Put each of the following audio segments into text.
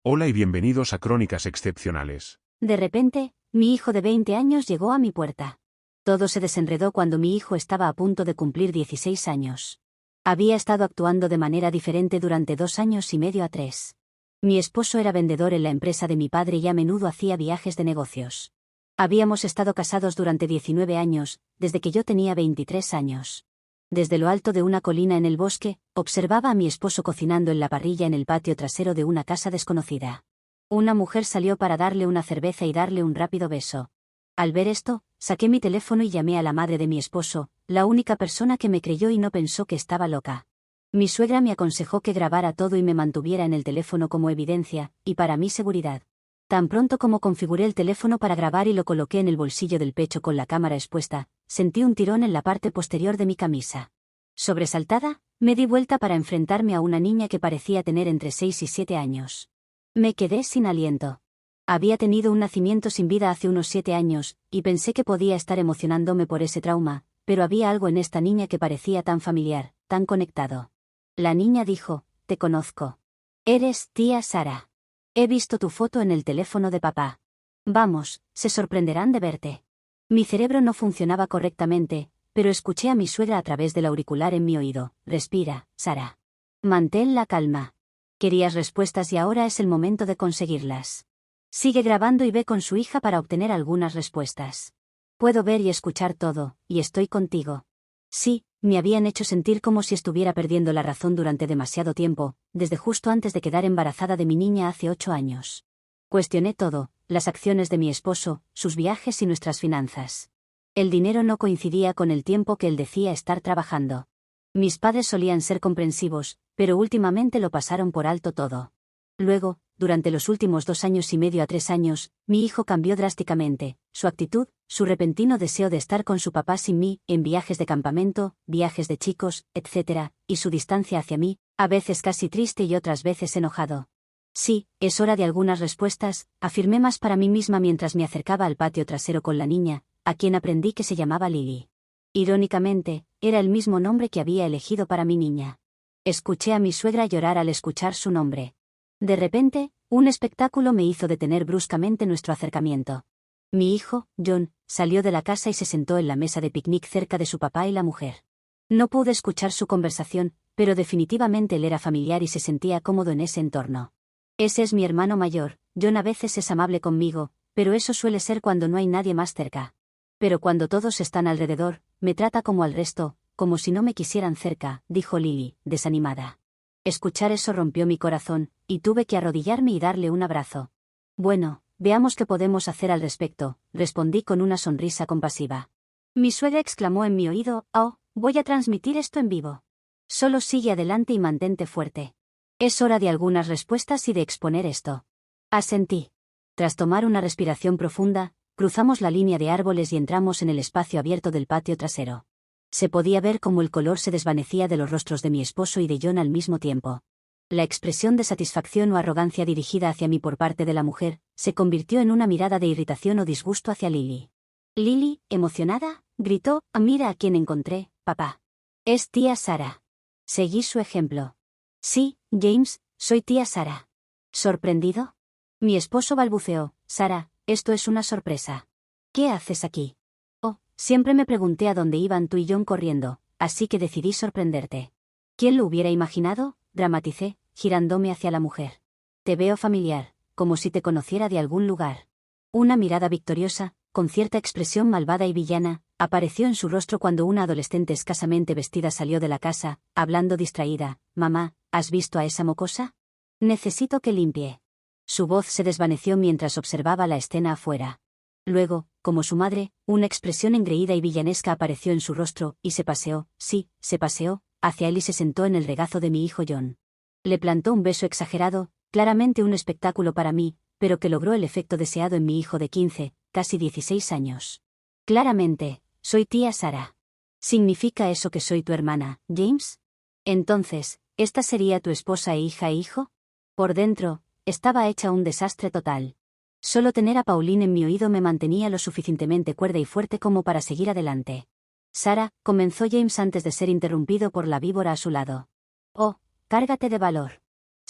Hola y bienvenidos a Crónicas Excepcionales. De repente, mi hijo de 20 años llegó a mi puerta. Todo se desenredó cuando mi hijo estaba a punto de cumplir 16 años. Había estado actuando de manera diferente durante 2 años y medio a 3. Mi esposo era vendedor en la empresa de mi padre y a menudo hacía viajes de negocios. Habíamos estado casados durante 19 años, desde que yo tenía 23 años. Desde lo alto de una colina en el bosque, observaba a mi esposo cocinando en la parrilla en el patio trasero de una casa desconocida. Una mujer salió para darle una cerveza y darle un rápido beso. Al ver esto, saqué mi teléfono y llamé a la madre de mi esposo, la única persona que me creyó y no pensó que estaba loca. Mi suegra me aconsejó que grabara todo y me mantuviera en el teléfono como evidencia, y para mi seguridad. Tan pronto como configuré el teléfono para grabar y lo coloqué en el bolsillo del pecho con la cámara expuesta, sentí un tirón en la parte posterior de mi camisa. Sobresaltada, me di vuelta para enfrentarme a una niña que parecía tener entre 6 y 7 años. Me quedé sin aliento. Había tenido un nacimiento sin vida hace unos 7 años, y pensé que podía estar emocionándome por ese trauma, pero había algo en esta niña que parecía tan familiar, tan conectado. La niña dijo: «Te conozco. Eres tía Sara. He visto tu foto en el teléfono de papá. Vamos, se sorprenderán de verte». Mi cerebro no funcionaba correctamente, pero escuché a mi suegra a través del auricular en mi oído: «Respira, Sara. Mantén la calma. Querías respuestas y ahora es el momento de conseguirlas. Sigue grabando y ve con su hija para obtener algunas respuestas. Puedo ver y escuchar todo, y estoy contigo». Sí, me habían hecho sentir como si estuviera perdiendo la razón durante demasiado tiempo, desde justo antes de quedar embarazada de mi niña hace 8 años. Cuestioné todo, las acciones de mi esposo, sus viajes y nuestras finanzas. El dinero no coincidía con el tiempo que él decía estar trabajando. Mis padres solían ser comprensivos, pero últimamente lo pasaron por alto todo. Luego, durante los últimos 2 años y medio a 3 años, mi hijo cambió drásticamente, su actitud, su repentino deseo de estar con su papá sin mí, en viajes de campamento, viajes de chicos, etc., y su distancia hacia mí, a veces casi triste y otras veces enojado. Sí, es hora de algunas respuestas, afirmé más para mí misma mientras me acercaba al patio trasero con la niña, a quien aprendí que se llamaba Lily. Irónicamente, era el mismo nombre que había elegido para mi niña. Escuché a mi suegra llorar al escuchar su nombre. De repente, un espectáculo me hizo detener bruscamente nuestro acercamiento. Mi hijo, John, salió de la casa y se sentó en la mesa de picnic cerca de su papá y la mujer. No pude escuchar su conversación, pero definitivamente él era familiar y se sentía cómodo en ese entorno. «Ese es mi hermano mayor, John a veces es amable conmigo, pero eso suele ser cuando no hay nadie más cerca. Pero cuando todos están alrededor, me trata como al resto, como si no me quisieran cerca», dijo Lily, desanimada. Escuchar eso rompió mi corazón, y tuve que arrodillarme y darle un abrazo. «Bueno, veamos qué podemos hacer al respecto», respondí con una sonrisa compasiva. Mi suegra exclamó en mi oído: «Oh, voy a transmitir esto en vivo. Solo sigue adelante y mantente fuerte. Es hora de algunas respuestas y de exponer esto». Asentí. Tras tomar una respiración profunda, cruzamos la línea de árboles y entramos en el espacio abierto del patio trasero. Se podía ver cómo el color se desvanecía de los rostros de mi esposo y de John al mismo tiempo. La expresión de satisfacción o arrogancia dirigida hacia mí por parte de la mujer, se convirtió en una mirada de irritación o disgusto hacia Lily. Lily, emocionada, gritó: «Mira a quién encontré, papá. Es tía Sara». Seguí su ejemplo. «Sí, James, soy tía Sara». ¿Sorprendido? Mi esposo balbuceó: «Sara, esto es una sorpresa. ¿Qué haces aquí?» «Oh, siempre me pregunté a dónde iban tú y John corriendo, así que decidí sorprenderte». «¿Quién lo hubiera imaginado?», dramaticé, girándome hacia la mujer. «Te veo familiar, como si te conociera de algún lugar». Una mirada victoriosa, con cierta expresión malvada y villana, apareció en su rostro cuando una adolescente escasamente vestida salió de la casa, hablando distraída: «Mamá, ¿has visto a esa mocosa? Necesito que limpie». Su voz se desvaneció mientras observaba la escena afuera. Luego, como su madre, una expresión engreída y villanesca apareció en su rostro, y se paseó, sí, se paseó, hacia él y se sentó en el regazo de mi hijo John. Le plantó un beso exagerado, claramente un espectáculo para mí, pero que logró el efecto deseado en mi hijo de 15, casi 16 años. «Claramente, soy tía Sara. ¿Significa eso que soy tu hermana, James? Entonces, ¿esta sería tu esposa e hija e hijo?» Por dentro, estaba hecha un desastre total. Solo tener a Pauline en mi oído me mantenía lo suficientemente cuerda y fuerte como para seguir adelante. «Sara», comenzó James antes de ser interrumpido por la víbora a su lado. «Oh, cárgate de valor.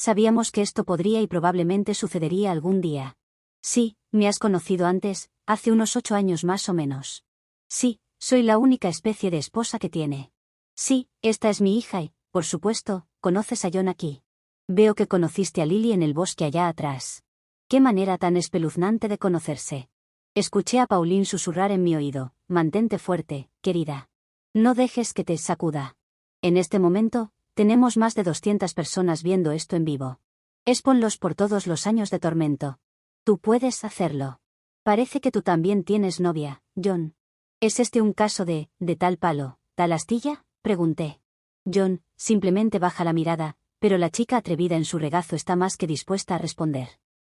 Sabíamos que esto podría y probablemente sucedería algún día. Sí, me has conocido antes, hace unos 8 años más o menos. Sí, soy la única especie de esposa que tiene. Sí, esta es mi hija y, por supuesto, conoces a John aquí. Veo que conociste a Lily en el bosque allá atrás. Qué manera tan espeluznante de conocerse. Escuché a Pauline susurrar en mi oído, mantente fuerte, querida. No dejes que te sacuda. En este momento, tenemos más de 200 personas viendo esto en vivo. Exponlos por todos los años de tormento. Tú puedes hacerlo. Parece que tú también tienes novia, John. ¿Es este un caso de tal palo, tal astilla? Pregunté. John, simplemente baja la mirada, pero la chica atrevida en su regazo está más que dispuesta a responder.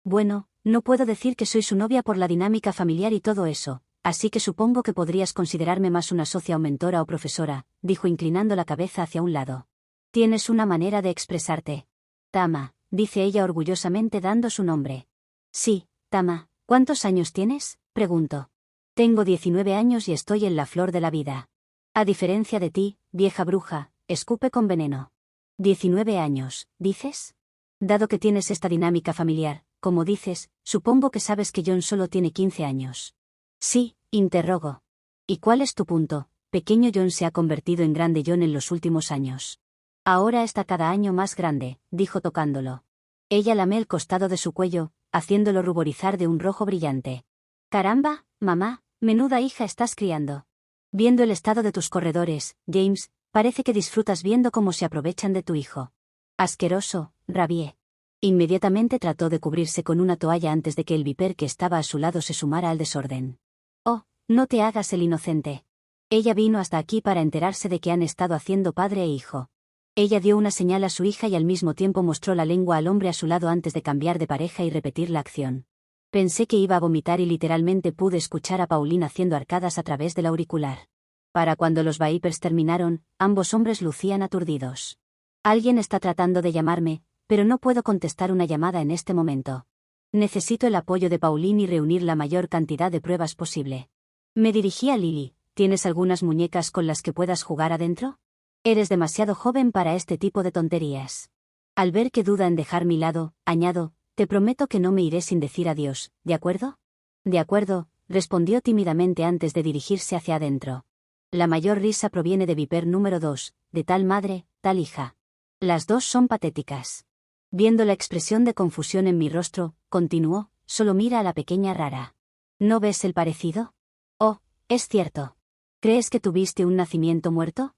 Bueno, no puedo decir que soy su novia por la dinámica familiar y todo eso, así que supongo que podrías considerarme más una socia o mentora o profesora, dijo inclinando la cabeza hacia un lado. Tienes una manera de expresarte. Tama, dice ella orgullosamente dando su nombre. Sí, Tama, ¿cuántos años tienes? Pregunto. Tengo 19 años y estoy en la flor de la vida. A diferencia de ti, vieja bruja, escupe con veneno. 19 años, ¿dices? Dado que tienes esta dinámica familiar, como dices, supongo que sabes que John solo tiene 15 años. Sí, interrogo. ¿Y cuál es tu punto? Pequeño John se ha convertido en grande John en los últimos años. Ahora está cada año más grande, dijo tocándolo. Ella lamé el costado de su cuello, haciéndolo ruborizar de un rojo brillante. Caramba, mamá, menuda hija estás criando. Viendo el estado de tus corredores, James, parece que disfrutas viendo cómo se aprovechan de tu hijo. Asqueroso, rabié. Inmediatamente trató de cubrirse con una toalla antes de que el viper que estaba a su lado se sumara al desorden. Oh, no te hagas el inocente. Ella vino hasta aquí para enterarse de que han estado haciendo padre e hijo. Ella dio una señal a su hija y al mismo tiempo mostró la lengua al hombre a su lado antes de cambiar de pareja y repetir la acción. Pensé que iba a vomitar y literalmente pude escuchar a Pauline haciendo arcadas a través del auricular. Para cuando los vipers terminaron, ambos hombres lucían aturdidos. Alguien está tratando de llamarme, pero no puedo contestar una llamada en este momento. Necesito el apoyo de Pauline y reunir la mayor cantidad de pruebas posible. Me dirigí a Lily. ¿Tienes algunas muñecas con las que puedas jugar adentro? Eres demasiado joven para este tipo de tonterías. Al ver que duda en dejar mi lado, añado, te prometo que no me iré sin decir adiós, ¿de acuerdo? De acuerdo, respondió tímidamente antes de dirigirse hacia adentro. La mayor risa proviene de Viper número 2, de tal madre, tal hija. Las dos son patéticas. Viendo la expresión de confusión en mi rostro, continuó, solo mira a la pequeña rara. ¿No ves el parecido? Oh, es cierto. ¿Crees que tuviste un nacimiento muerto?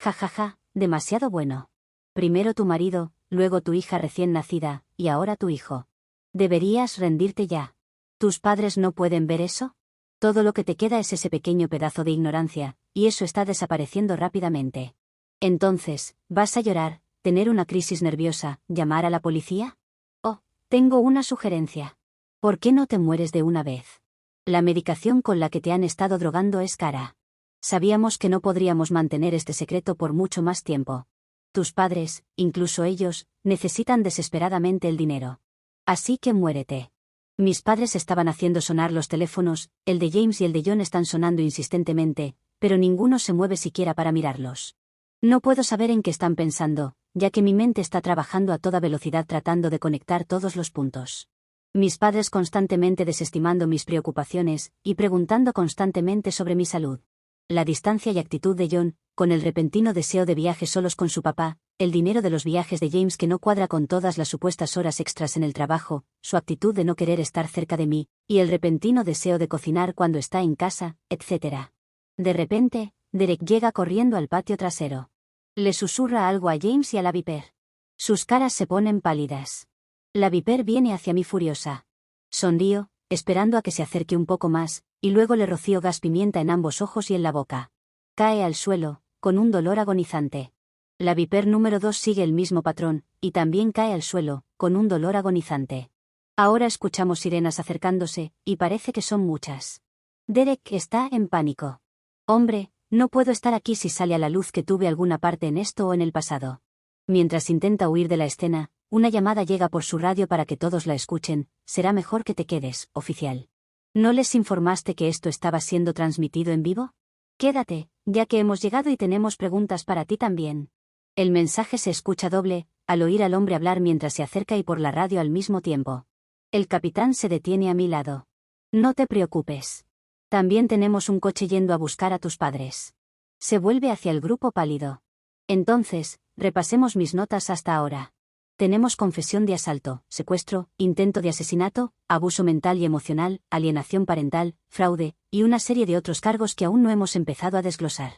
Ja ja ja, demasiado bueno. Primero tu marido, luego tu hija recién nacida, y ahora tu hijo. Deberías rendirte ya. ¿Tus padres no pueden ver eso? Todo lo que te queda es ese pequeño pedazo de ignorancia, y eso está desapareciendo rápidamente. Entonces, ¿vas a llorar, tener una crisis nerviosa, llamar a la policía? Oh, tengo una sugerencia. ¿Por qué no te mueres de una vez? La medicación con la que te han estado drogando es cara. Sabíamos que no podríamos mantener este secreto por mucho más tiempo. Tus padres, incluso ellos, necesitan desesperadamente el dinero. Así que muérete. Mis padres estaban haciendo sonar los teléfonos, el de James y el de John están sonando insistentemente, pero ninguno se mueve siquiera para mirarlos. No puedo saber en qué están pensando, ya que mi mente está trabajando a toda velocidad tratando de conectar todos los puntos. Mis padres constantemente desestimando mis preocupaciones, y preguntando constantemente sobre mi salud. La distancia y actitud de John, con el repentino deseo de viajes solos con su papá, el dinero de los viajes de James que no cuadra con todas las supuestas horas extras en el trabajo, su actitud de no querer estar cerca de mí, y el repentino deseo de cocinar cuando está en casa, etc. De repente, Derek llega corriendo al patio trasero. Le susurra algo a James y a la Viper. Sus caras se ponen pálidas. La Viper viene hacia mí furiosa. Sonrío, esperando a que se acerque un poco más, y luego le rocío gas pimienta en ambos ojos y en la boca. Cae al suelo, con un dolor agonizante. La Viper número 2 sigue el mismo patrón, y también cae al suelo, con un dolor agonizante. Ahora escuchamos sirenas acercándose, y parece que son muchas. Derek está en pánico. Hombre, no puedo estar aquí si sale a la luz que tuve alguna parte en esto o en el pasado. Mientras intenta huir de la escena, una llamada llega por su radio para que todos la escuchen. Será mejor que te quedes, oficial. ¿No les informaste que esto estaba siendo transmitido en vivo? Quédate, ya que hemos llegado y tenemos preguntas para ti también. El mensaje se escucha doble, al oír al hombre hablar mientras se acerca y por la radio al mismo tiempo. El capitán se detiene a mi lado. No te preocupes. También tenemos un coche yendo a buscar a tus padres. Se vuelve hacia el grupo pálido. Entonces, repasemos mis notas hasta ahora. Tenemos confesión de asalto, secuestro, intento de asesinato, abuso mental y emocional, alienación parental, fraude, y una serie de otros cargos que aún no hemos empezado a desglosar.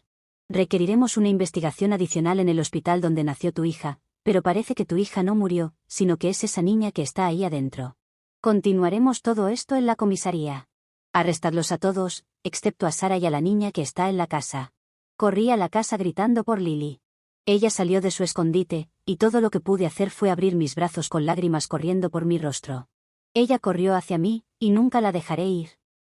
Requeriremos una investigación adicional en el hospital donde nació tu hija, pero parece que tu hija no murió, sino que es esa niña que está ahí adentro. Continuaremos todo esto en la comisaría. Arrestadlos a todos, excepto a Sara y a la niña que está en la casa. Corrí a la casa gritando por Lily. Ella salió de su escondite, y todo lo que pude hacer fue abrir mis brazos con lágrimas corriendo por mi rostro. Ella corrió hacia mí, y nunca la dejaré ir.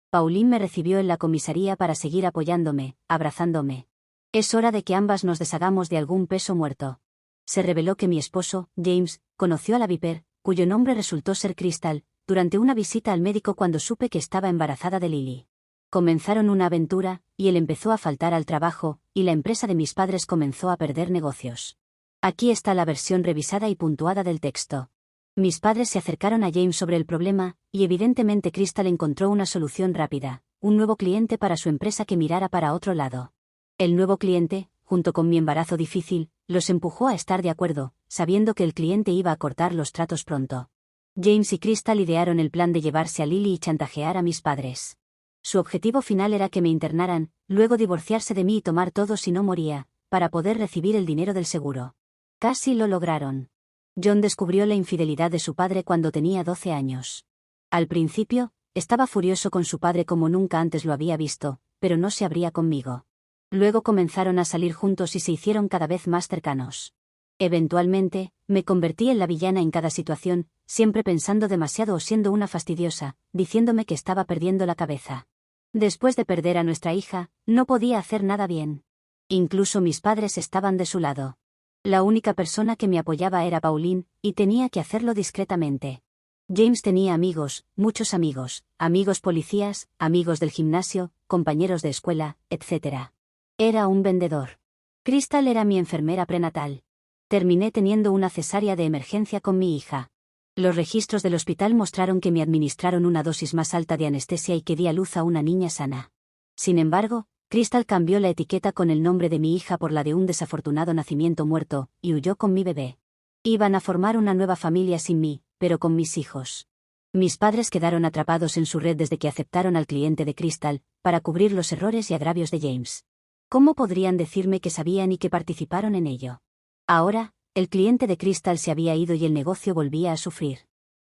Pauline me recibió en la comisaría para seguir apoyándome, abrazándome. Es hora de que ambas nos deshagamos de algún peso muerto. Se reveló que mi esposo, James, conoció a la Viper, cuyo nombre resultó ser Crystal, durante una visita al médico cuando supe que estaba embarazada de Lily. Comenzaron una aventura, y él empezó a faltar al trabajo, y la empresa de mis padres comenzó a perder negocios. Aquí está la versión revisada y puntuada del texto. Mis padres se acercaron a James sobre el problema, y evidentemente Crystal encontró una solución rápida, un nuevo cliente para su empresa que mirara para otro lado. El nuevo cliente, junto con mi embarazo difícil, los empujó a estar de acuerdo, sabiendo que el cliente iba a cortar los tratos pronto. James y Crystal idearon el plan de llevarse a Lily y chantajear a mis padres. Su objetivo final era que me internaran, luego divorciarse de mí y tomar todo si no moría, para poder recibir el dinero del seguro. Casi lo lograron. John descubrió la infidelidad de su padre cuando tenía 12 años. Al principio, estaba furioso con su padre como nunca antes lo había visto, pero no se abría conmigo. Luego comenzaron a salir juntos y se hicieron cada vez más cercanos. Eventualmente, me convertí en la villana en cada situación, siempre pensando demasiado o siendo una fastidiosa, diciéndome que estaba perdiendo la cabeza. Después de perder a nuestra hija, no podía hacer nada bien. Incluso mis padres estaban de su lado. La única persona que me apoyaba era Pauline, y tenía que hacerlo discretamente. James tenía amigos, muchos amigos, amigos policías, amigos del gimnasio, compañeros de escuela, etc. Era un vendedor. Crystal era mi enfermera prenatal. Terminé teniendo una cesárea de emergencia con mi hija. Los registros del hospital mostraron que me administraron una dosis más alta de anestesia y que di a luz a una niña sana. Sin embargo, Crystal cambió la etiqueta con el nombre de mi hija por la de un desafortunado nacimiento muerto, y huyó con mi bebé. Iban a formar una nueva familia sin mí, pero con mis hijos. Mis padres quedaron atrapados en su red desde que aceptaron al cliente de Crystal, para cubrir los errores y agravios de James. ¿Cómo podrían decirme que sabían y que participaron en ello? Ahora, el cliente de Crystal se había ido y el negocio volvía a sufrir.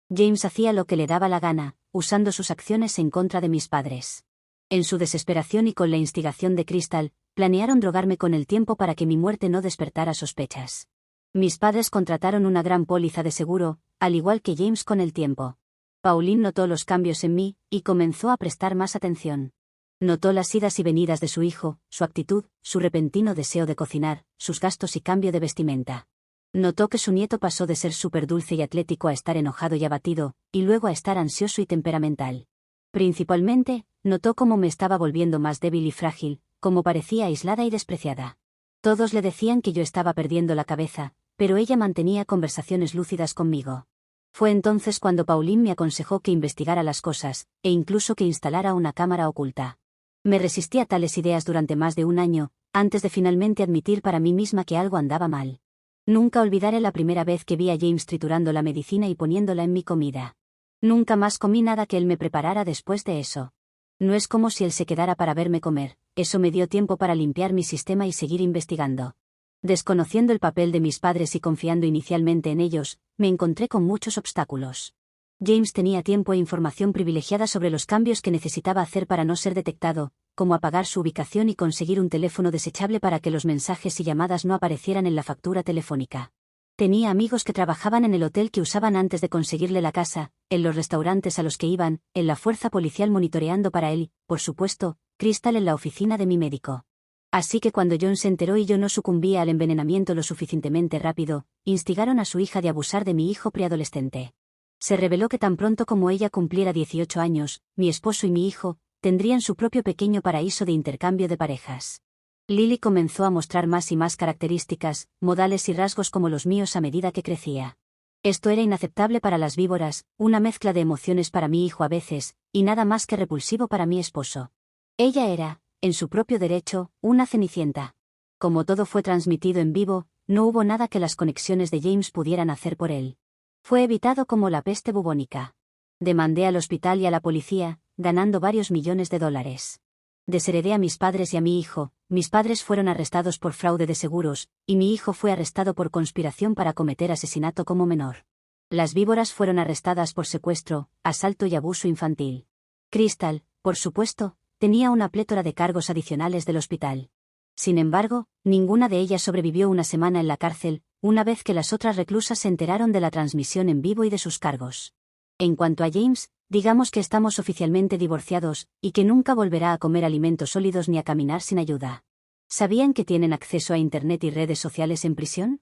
James hacía lo que le daba la gana, usando sus acciones en contra de mis padres. En su desesperación y con la instigación de Crystal, planearon drogarme con el tiempo para que mi muerte no despertara sospechas. Mis padres contrataron una gran póliza de seguro, al igual que James con el tiempo. Pauline notó los cambios en mí, y comenzó a prestar más atención. Notó las idas y venidas de su hijo, su actitud, su repentino deseo de cocinar, sus gastos y cambio de vestimenta. Notó que su nieto pasó de ser súper dulce y atlético a estar enojado y abatido, y luego a estar ansioso y temperamental. Principalmente, notó cómo me estaba volviendo más débil y frágil, cómo parecía aislada y despreciada. Todos le decían que yo estaba perdiendo la cabeza, pero ella mantenía conversaciones lúcidas conmigo. Fue entonces cuando Pauline me aconsejó que investigara las cosas, e incluso que instalara una cámara oculta. Me resistí a tales ideas durante más de un año, antes de finalmente admitir para mí misma que algo andaba mal. Nunca olvidaré la primera vez que vi a James triturando la medicina y poniéndola en mi comida. Nunca más comí nada que él me preparara después de eso. No es como si él se quedara para verme comer, eso me dio tiempo para limpiar mi sistema y seguir investigando. Desconociendo el papel de mis padres y confiando inicialmente en ellos, me encontré con muchos obstáculos. James tenía tiempo e información privilegiada sobre los cambios que necesitaba hacer para no ser detectado, como apagar su ubicación y conseguir un teléfono desechable para que los mensajes y llamadas no aparecieran en la factura telefónica. Tenía amigos que trabajaban en el hotel que usaban antes de conseguirle la casa, en los restaurantes a los que iban, en la fuerza policial monitoreando para él, por supuesto, Crystal en la oficina de mi médico. Así que cuando John se enteró y yo no sucumbía al envenenamiento lo suficientemente rápido, instigaron a su hija de abusar de mi hijo preadolescente. Se reveló que tan pronto como ella cumpliera 18 años, mi esposo y mi hijo, tendrían su propio pequeño paraíso de intercambio de parejas. Lily comenzó a mostrar más y más características, modales y rasgos como los míos a medida que crecía. Esto era inaceptable para las víboras, una mezcla de emociones para mi hijo a veces, y nada más que repulsivo para mi esposo. Ella era, en su propio derecho, una cenicienta. Como todo fue transmitido en vivo, no hubo nada que las conexiones de James pudieran hacer por él. Fue evitado como la peste bubónica. Demandé al hospital y a la policía, ganando varios millones de dólares. Desheredé a mis padres y a mi hijo. Mis padres fueron arrestados por fraude de seguros, y mi hijo fue arrestado por conspiración para cometer asesinato como menor. Las víboras fueron arrestadas por secuestro, asalto y abuso infantil. Crystal, por supuesto, tenía una plétora de cargos adicionales del hospital. Sin embargo, ninguna de ellas sobrevivió una semana en la cárcel, una vez que las otras reclusas se enteraron de la transmisión en vivo y de sus cargos. En cuanto a James, digamos que estamos oficialmente divorciados, y que nunca volverá a comer alimentos sólidos ni a caminar sin ayuda. ¿Sabían que tienen acceso a Internet y redes sociales en prisión?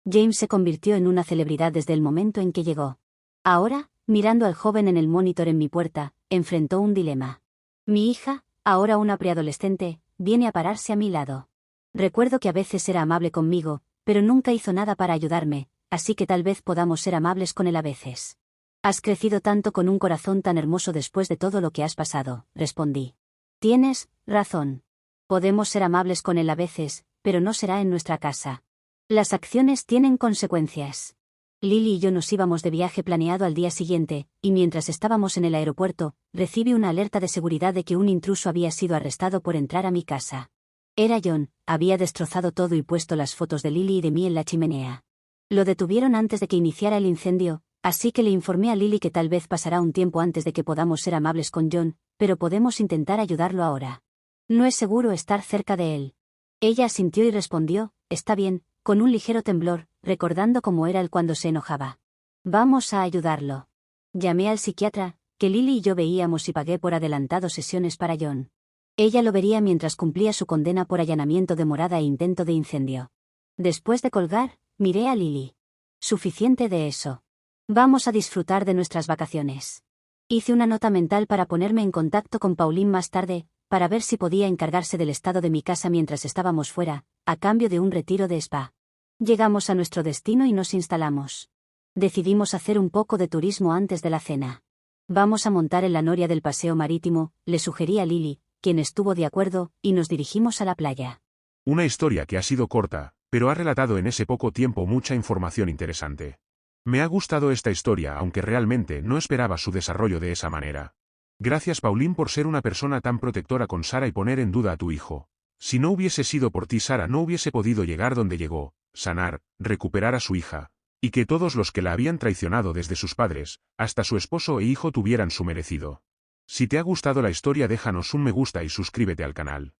James se convirtió en una celebridad desde el momento en que llegó. Ahora, mirando al joven en el monitor en mi puerta, enfrentó un dilema. Mi hija, ahora una preadolescente, viene a pararse a mi lado. Recuerdo que a veces era amable conmigo, pero nunca hizo nada para ayudarme, así que tal vez podamos ser amables con él a veces. Has crecido tanto con un corazón tan hermoso después de todo lo que has pasado, respondí. Tienes razón. Podemos ser amables con él a veces, pero no será en nuestra casa. Las acciones tienen consecuencias. Lily y yo nos íbamos de viaje planeado al día siguiente, y mientras estábamos en el aeropuerto, recibí una alerta de seguridad de que un intruso había sido arrestado por entrar a mi casa. Era John, había destrozado todo y puesto las fotos de Lily y de mí en la chimenea. Lo detuvieron antes de que iniciara el incendio, así que le informé a Lily que tal vez pasará un tiempo antes de que podamos ser amables con John, pero podemos intentar ayudarlo ahora. No es seguro estar cerca de él. Ella asintió y respondió, está bien, con un ligero temblor, recordando cómo era él cuando se enojaba. Vamos a ayudarlo. Llamé al psiquiatra, que Lily y yo veíamos y pagué por adelantado sesiones para John. Ella lo vería mientras cumplía su condena por allanamiento de morada e intento de incendio. Después de colgar, miré a Lily. Suficiente de eso. Vamos a disfrutar de nuestras vacaciones. Hice una nota mental para ponerme en contacto con Pauline más tarde, para ver si podía encargarse del estado de mi casa mientras estábamos fuera, a cambio de un retiro de spa. Llegamos a nuestro destino y nos instalamos. Decidimos hacer un poco de turismo antes de la cena. Vamos a montar en la noria del paseo marítimo, le sugerí a Lily, quien estuvo de acuerdo, y nos dirigimos a la playa. Una historia que ha sido corta, pero ha relatado en ese poco tiempo mucha información interesante. Me ha gustado esta historia aunque realmente no esperaba su desarrollo de esa manera. Gracias Pauline por ser una persona tan protectora con Sara y poner en duda a tu hijo. Si no hubiese sido por ti Sara no hubiese podido llegar donde llegó, sanar, recuperar a su hija, y que todos los que la habían traicionado desde sus padres, hasta su esposo e hijo tuvieran su merecido. Si te ha gustado la historia déjanos un me gusta y suscríbete al canal.